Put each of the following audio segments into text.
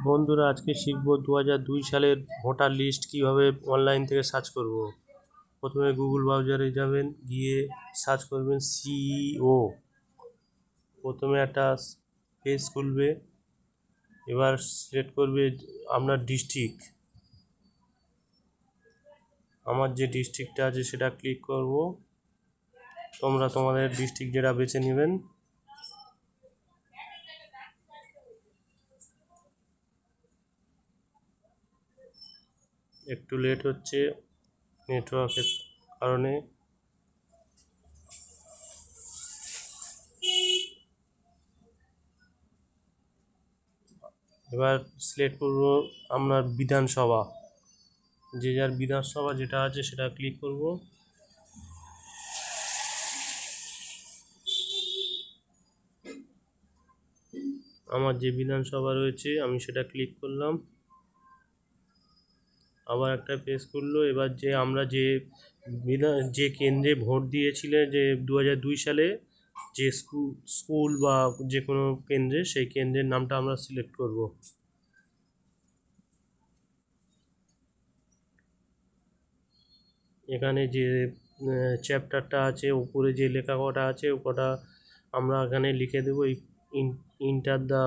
বন্ধুরা, আজকে শিখব 2002 সালের ভোটার লিস্ট কিভাবে অনলাইন থেকে সার্চ করব। প্রথমে গুগল ব্রাউজারে যাবেন, গিয়ে সার্চ করবেন সিইও। প্রথমে একটা পেজ খুলবে। এবার সিলেক্ট করবে আপনার ডিস্ট্রিক্ট। আমার যে ডিস্ট্রিক্টটা আছে সেটা ক্লিক করব। তোমরা তোমাদের ডিস্ট্রিক্ট যেটা বেছে নেবেন। একটু লেট হচ্ছে নেটওয়ার্কের কারণে। এবার সিলেক্ট করব আপনার বিধানসভা, যে যার বিধানসভা যেটা আছে সেটা ক্লিক করব। আমার যে বিধানসভা রয়েছে আমি সেটা ক্লিক করলাম। আবার একটা পেজ খুললো। এবার আমরা যে কেন্দ্রে ভোট দিয়েছিলে, যে 2002 সালে যে স্কুল বা যে কোনো কেন্দ্রে, সেই কেন্দ্রের নামটা আমরা সিলেক্ট করব। এখানে যে চ্যাপ্টারটা আছে, উপরে যে লেখা কটা আছে ও কটা আমরা এখানে লিখে দেবো। ইন্টার দ্য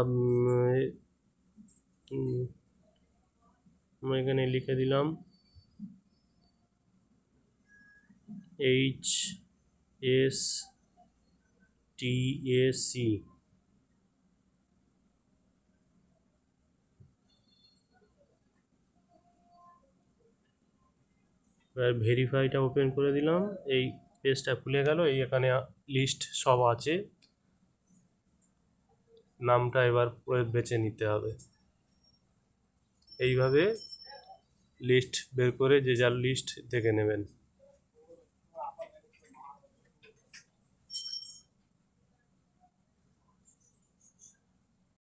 আমরা এখানে লিখে দিলাম HSTAC। এবার ভেরিফাইটা ওপেন করে দিলাম। এই পেজটা খুলে গেল। এই এখানে লিস্ট সব আছে। নামটা এবার বেছে নিতে হবে। এইভাবে লিস্ট বের করে যে যার লিস্ট দেখে নেবেন।